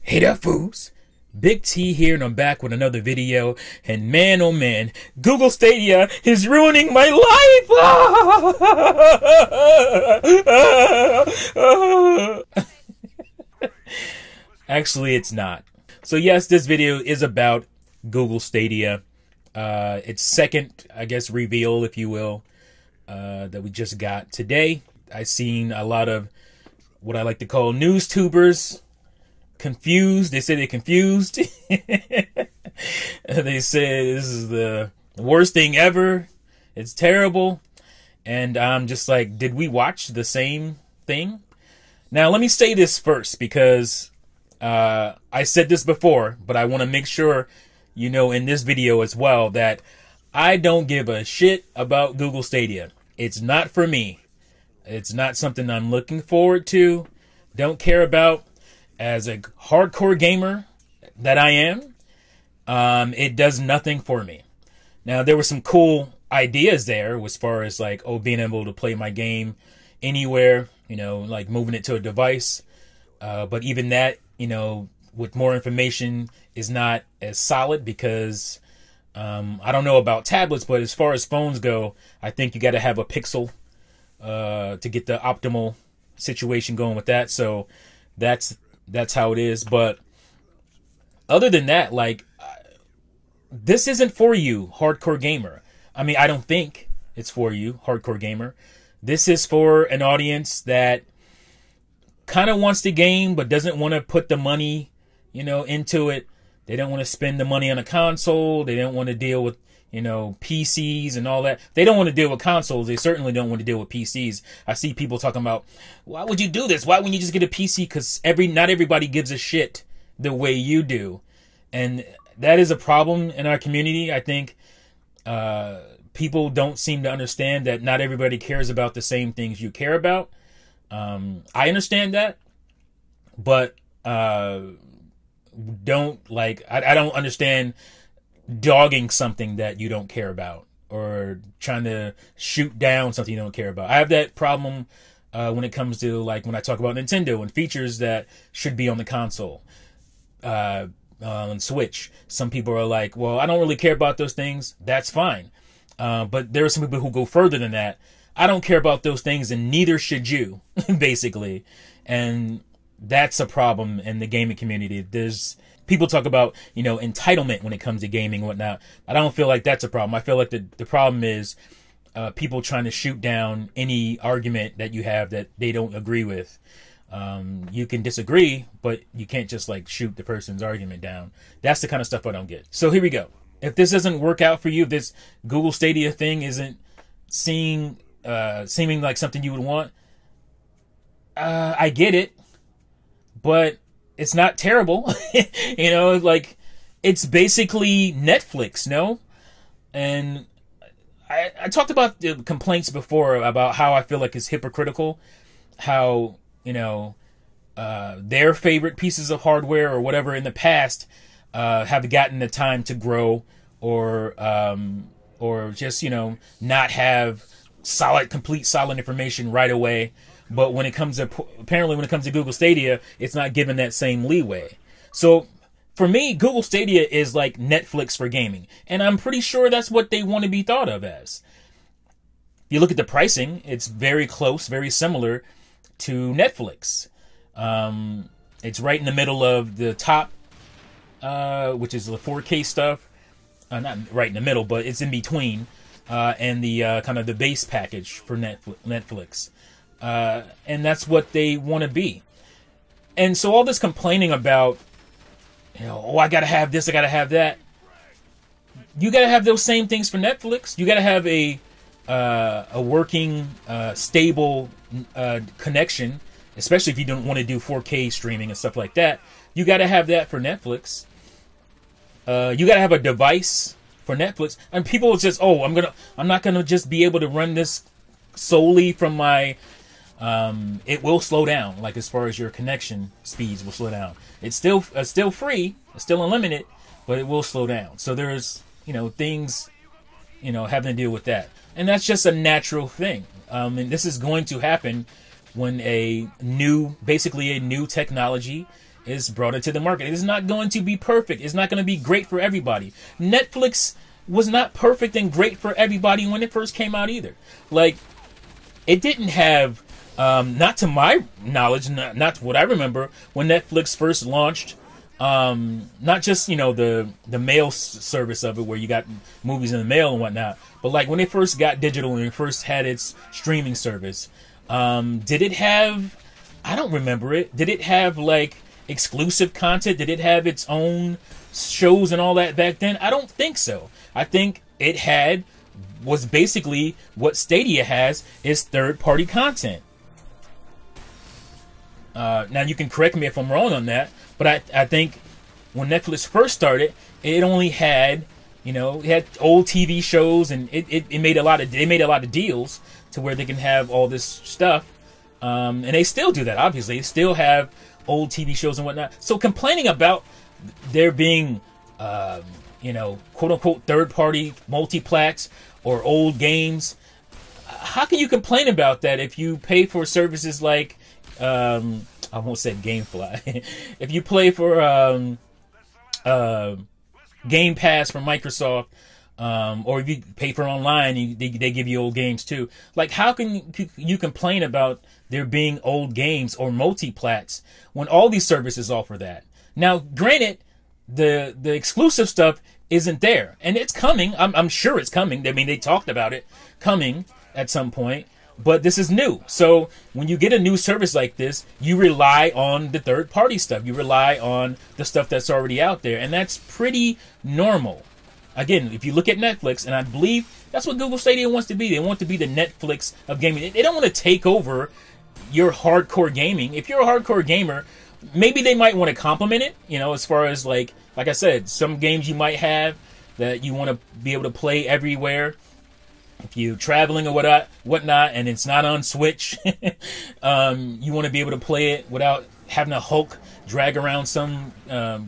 Hey there, fools. Big T here, and I'm back with another video. And man, oh man, Google Stadia is ruining my life! Actually, it's not. So yes, this video is about Google Stadia. Its second, I guess, reveal, if you will, that we just got today. I've seen a lot of what I like to call news tubers confused. They say they're confused. They say this is the worst thing ever. It's terrible. And I'm just like, did we watch the same thing? Now, let me say this first, because I said this before, but I want to make sure you know in this video as well that I don't give a shit about Google Stadia. It's not for me. It's not something I'm looking forward to. Don't care about. As a hardcore gamer that I am, it does nothing for me. Now, there were some cool ideas there as far as like, oh, being able to play my game anywhere, you know, like moving it to a device. But even that, you know, with more information is not as solid because I don't know about tablets, but as far as phones go, I think you got to have a Pixel to get the optimal situation going with that. So that's how it is. But other than that, like, this isn't for you, hardcore gamer. I mean, I don't think it's for you, hardcore gamer. This is for an audience that kind of wants the game, but doesn't want to put the money, you know, into it. They don't want to spend the money on a console. They don't want to deal with, you know, PCs and all that. They don't want to deal with consoles. They certainly don't want to deal with PCs. I see people talking about, why would you do this? Why wouldn't you just get a PC? Because not everybody gives a shit the way you do. And that is a problem in our community. I think people don't seem to understand that not everybody cares about the same things you care about. I understand that, but don't like, I don't understand dogging something that you don't care about or trying to shoot down something you don't care about. I have that problem when it comes to, like, when I talk about Nintendo and features that should be on the console, on Switch. Some people are like, well, I don't really care about those things. That's fine. But there are some people who go further than that. I don't care about those things, and neither should you, basically. And that's a problem in the gaming community. People talk about, you know, entitlement when it comes to gaming and whatnot. I don't feel like that's a problem. I feel like the problem is people trying to shoot down any argument that you have that they don't agree with. You can disagree, but you can't just like shoot the person's argument down. That's the kind of stuff I don't get. So here we go. If this doesn't work out for you, if this Google Stadia thing isn't seeming like something you would want, I get it, but it's not terrible. You know, like, it's basically Netflix, no? And I talked about the complaints before about how I feel like it's hypocritical, how, you know, their favorite pieces of hardware or whatever in the past have gotten the time to grow or just, you know, not have complete solid information right away. But when it comes to, apparently when it comes to Google Stadia, it's not given that same leeway. So for me, Google Stadia is like Netflix for gaming. And I'm pretty sure that's what they want to be thought of as. If you look at the pricing, it's very close, very similar to Netflix. It's right in the middle of the top, which is the 4K stuff. Not right in the middle, but it's in between. And the kind of the base package for Netflix. And that's what they want to be. And so all this complaining about, you know, oh, I gotta have this, I gotta have that. You gotta have those same things for Netflix. You gotta have a working, stable connection, especially if you don't want to do 4K streaming and stuff like that. You gotta have that for Netflix. You gotta have a device for Netflix. And people just, oh, I'm not gonna just be able to run this solely from my. It will slow down, like as far as your connection speeds will slow down. It's still free, it's still unlimited, but it will slow down. So there's, you know, things, you know, having to deal with that. And that's just a natural thing. And this is going to happen when basically a new technology is brought into the market. It is not going to be perfect. It's not going to be great for everybody. Netflix was not perfect and great for everybody when it first came out either. Like, it didn't have, not to my knowledge, not to what I remember, when Netflix first launched, not just, the mail service of it where you got movies in the mail and whatnot, but like when it first got digital and it first had its streaming service, did it have, I don't remember it, did it have like exclusive content? Did it have its own shows and all that back then? I don't think so. I think it was basically what STADiA has, is third-party content. Now you can correct me if I'm wrong on that, but I think when Netflix first started, it only had, it had old TV shows, and it made a lot of deals to where they can have all this stuff, and they still do that. Obviously, they still have old TV shows and whatnot. So complaining about there being, quote unquote third-party multiplats or old games, how can you complain about that if you pay for services like, I won't say GameFly. If you play for Game Pass from Microsoft, or if you pay for online, they give you old games too. Like, how can you complain about there being old games or multiplats when all these services offer that? Now, granted, the exclusive stuff isn't there, and it's coming. I'm sure it's coming. I mean, they talked about it coming at some point. But this is new. So when you get a new service like this, you rely on the third-party stuff. You rely on the stuff that's already out there. And that's pretty normal. Again, if you look at Netflix, and I believe that's what Google Stadia wants to be. They want to be the Netflix of gaming. They don't want to take over your hardcore gaming. If you're a hardcore gamer, maybe they might want to complement it, as far as like I said, some games you might have that you want to be able to play everywhere. If you're traveling or whatnot, and it's not on Switch, you want to be able to play it without having a Hulk drag around some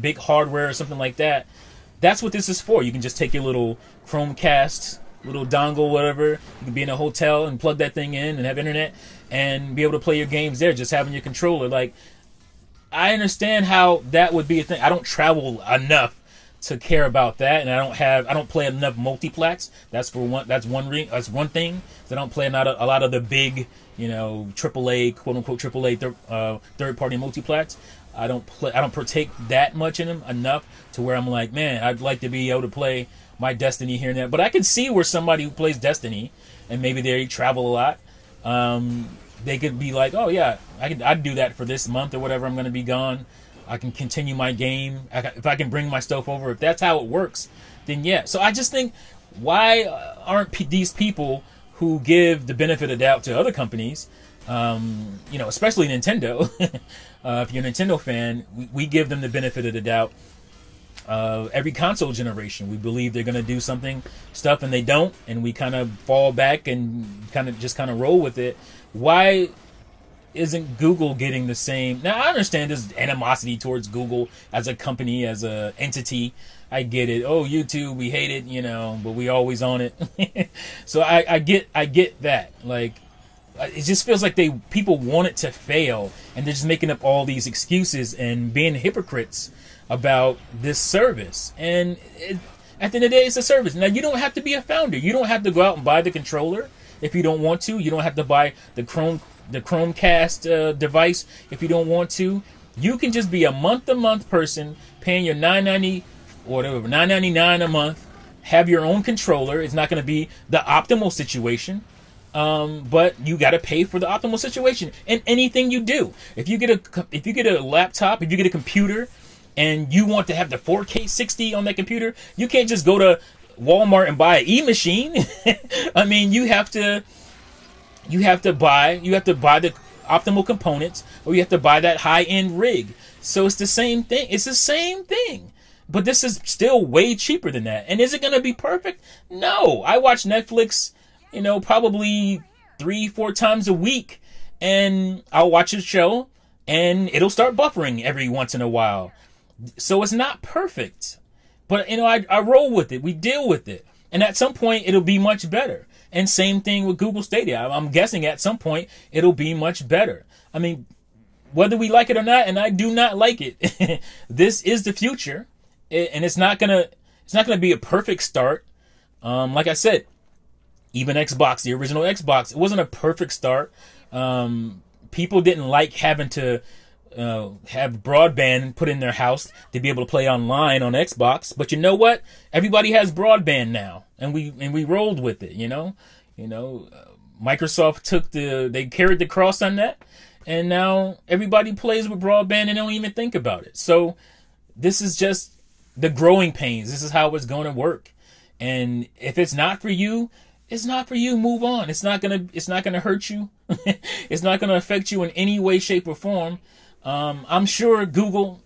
big hardware or something like that. That's what this is for. You can just take your little Chromecast, little dongle, whatever. You can be in a hotel and plug that thing in and have internet and be able to play your games there, just having your controller. Like, I understand how that would be a thing. I don't travel enough to care about that, and I don't play enough multiplats. That's one thing. I don't play a lot of the big, AAA, quote unquote AAA third party multiplats. I don't partake that much in them enough to where I'm like, man, I'd like to be able to play my Destiny here and there. But I can see where somebody who plays Destiny and maybe they travel a lot, they could be like, oh yeah, I'd do that for this month or whatever. I'm going to be gone. I can continue my game. If I can bring my stuff over, if that's how it works, then yeah. So I just think, why aren't these people who give the benefit of doubt to other companies, especially Nintendo, if you're a Nintendo fan, we give them the benefit of the doubt. Every console generation, we believe they're going to do stuff, and they don't, and we kind of fall back and kind of roll with it. Why isn't Google getting the same? Now, I understand there's animosity towards Google as a company, as a entity. I get it. Oh, YouTube, we hate it, but we always own it. So I get that. Like, it just feels like people want it to fail, and they're just making up all these excuses and being hypocrites about this service. And at the end of the day, it's a service. Now, you don't have to be a founder. You don't have to go out and buy the controller if you don't want to. You don't have to buy the Chromecast device if you don't want to. You can just be a month-to-month person paying your $9.99 a month. Have your own controller. It's not going to be the optimal situation, but you got to pay for the optimal situation in anything you do. If you get a laptop, if you get a computer, and you want to have the 4K 60 on that computer, you can't just go to Walmart and buy an e-machine. I mean, you have to buy the optimal components, or you have to buy that high-end rig. So it's the same thing. It's the same thing. But this is still way cheaper than that. And is it going to be perfect? No. I watch Netflix, probably 3-4 times a week, and I'll watch a show and it'll start buffering every once in a while. So it's not perfect. But, I roll with it. We deal with it. And at some point, it'll be much better. And same thing with Google Stadia. I'm guessing at some point, it'll be much better. I mean, whether we like it or not, and I do not like it, this is the future. And it's not gonna be a perfect start. Like I said, even Xbox, the original Xbox, it wasn't a perfect start. People didn't like having to have broadband put in their house to be able to play online on Xbox. But you know what? Everybody has broadband now, and we rolled with it. Microsoft they carried the cross on that, and now everybody plays with broadband and don't even think about it. So this is just the growing pains. This is how it's going to work. And if it's not for you, it's not for you. Move on. It's not gonna hurt you. It's not gonna affect you in any way, shape, or form. I'm sure Google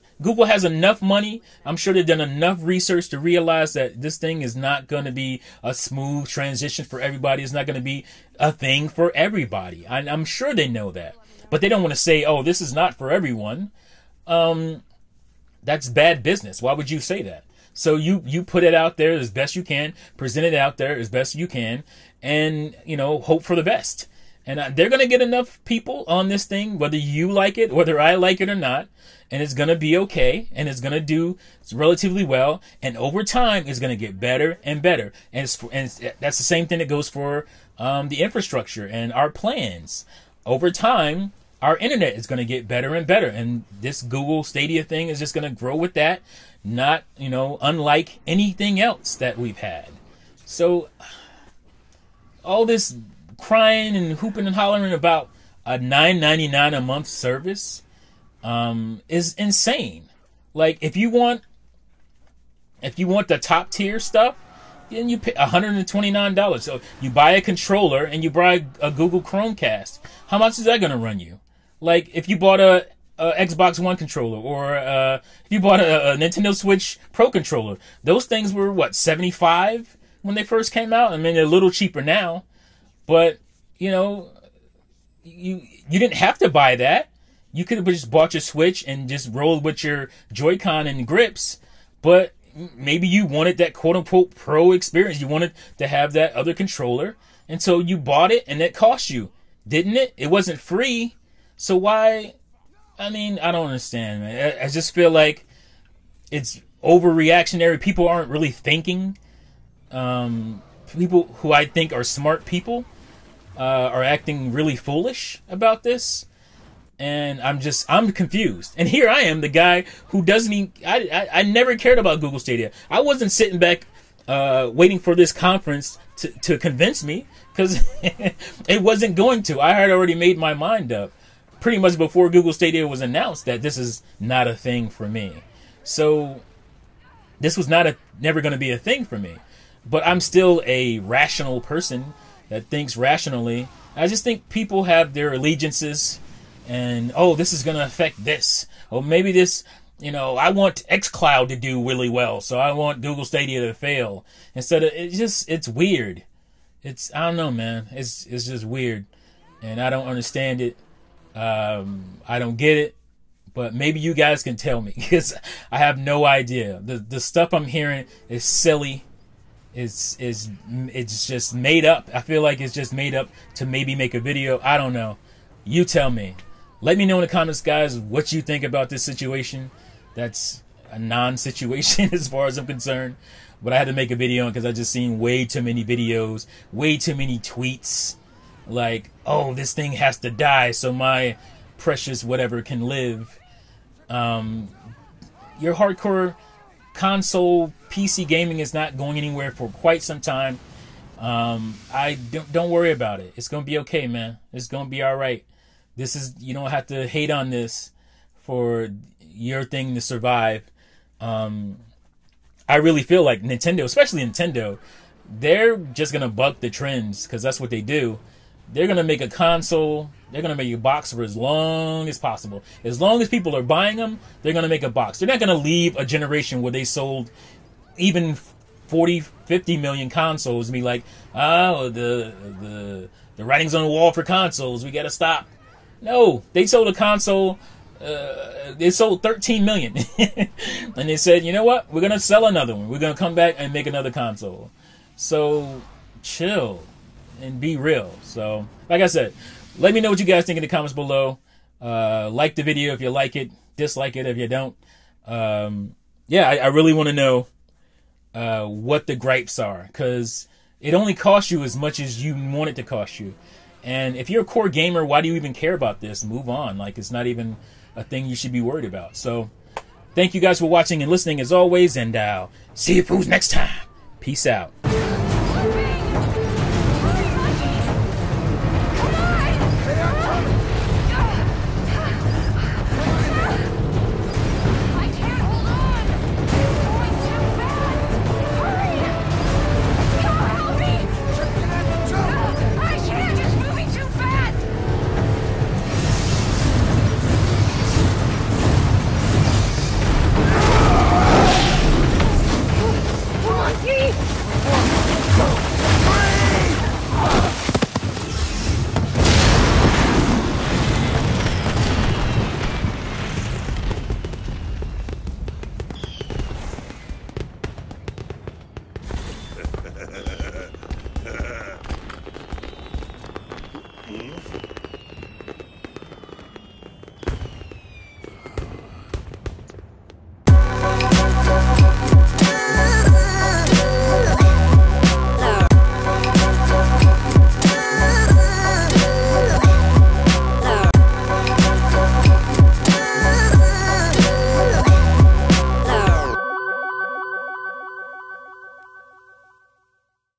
has enough money. I'm sure they've done enough research to realize that this thing is not going to be a smooth transition for everybody. It's not going to be a thing for everybody. I'm sure they know that, but they don't want to say, "Oh, this is not for everyone." That's bad business. Why would you say that? So you put it out there as best you can, present it out there as best you can, and hope for the best. And they're going to get enough people on this thing, whether you like it, whether I like it or not, and it's going to be okay, and it's going to do relatively well, and over time it's going to get better and better. And that's the same thing that goes for the infrastructure and our plans. Over time, our internet is going to get better and better, and this Google Stadia thing is just going to grow with that, not, unlike anything else that we've had. So all this crying and hooping and hollering about a $9.99 a month service is insane. Like, if you want the top tier stuff, then you pay $129. So you buy a controller and you buy a Google Chromecast. How much is that going to run you? Like, if you bought a Xbox One controller, or if you bought a Nintendo Switch Pro controller, those things were what, $75 when they first came out? I mean, they're a little cheaper now, but you didn't have to buy that. You could have just bought your Switch and just rolled with your Joy-Con and grips, but maybe you wanted that quote-unquote pro experience. You wanted to have that other controller, and so you bought it, and it cost you, didn't it? It wasn't free. So why? I mean, I don't understand, man. I just feel like it's overreactionary. People aren't really thinking. People who I think are smart people are acting really foolish about this. And I'm confused. And here I am, the guy who doesn't even, I never cared about Google Stadia. I wasn't sitting back waiting for this conference to convince me, because it wasn't going to. I had already made my mind up pretty much before Google Stadia was announced that this is not a thing for me. So this was never going to be a thing for me. But I'm still a rational person that thinks rationally. I just think people have their allegiances, and this is going to affect this. Or maybe this, I want xCloud to do really well, so I want Google Stadia to fail. Instead of, it's weird. I don't know, man. It's just weird. And I don't understand it. I don't get it, but maybe you guys can tell me, because I have no idea. The stuff I'm hearing is silly. It's just made up. I feel like it's just made up to maybe make a video. I don't know. You tell me. Let me know in the comments, guys, what you think about this situation. That's a non-situation as far as I'm concerned. But I had to make a video because I just seen way too many videos, way too many tweets. Like, this thing has to die so my precious whatever can live. Your hardcore console PC gaming is not going anywhere for quite some time. Don't worry about it. It's gonna be okay, man. It's gonna be all right. You don't have to hate on this for your thing to survive. I really feel like Nintendo, especially Nintendo, they're just gonna buck the trends, because that's what they do. They're going to make a console. They're going to make a box for as long as possible. As long as people are buying them, they're going to make a box. They're not going to leave a generation where they sold even 40, 50 million consoles and be like, the writing's on the wall for consoles. We got to stop. No, they sold a console. They sold 13 million. And they said, you know what? We're going to sell another one. We're going to come back and make another console. So chill and be real. So like I said, let me know what you guys think in the comments below. Like the video if you like it, dislike it if you don't. Yeah, I really want to know what the gripes are, because it only costs you as much as you want it to cost you. And if you're a core gamer, why do you even care about this? Move on. Like, it's not even a thing you should be worried about. So thank you guys for watching and listening as always, and I'll see you fools next time. Peace out.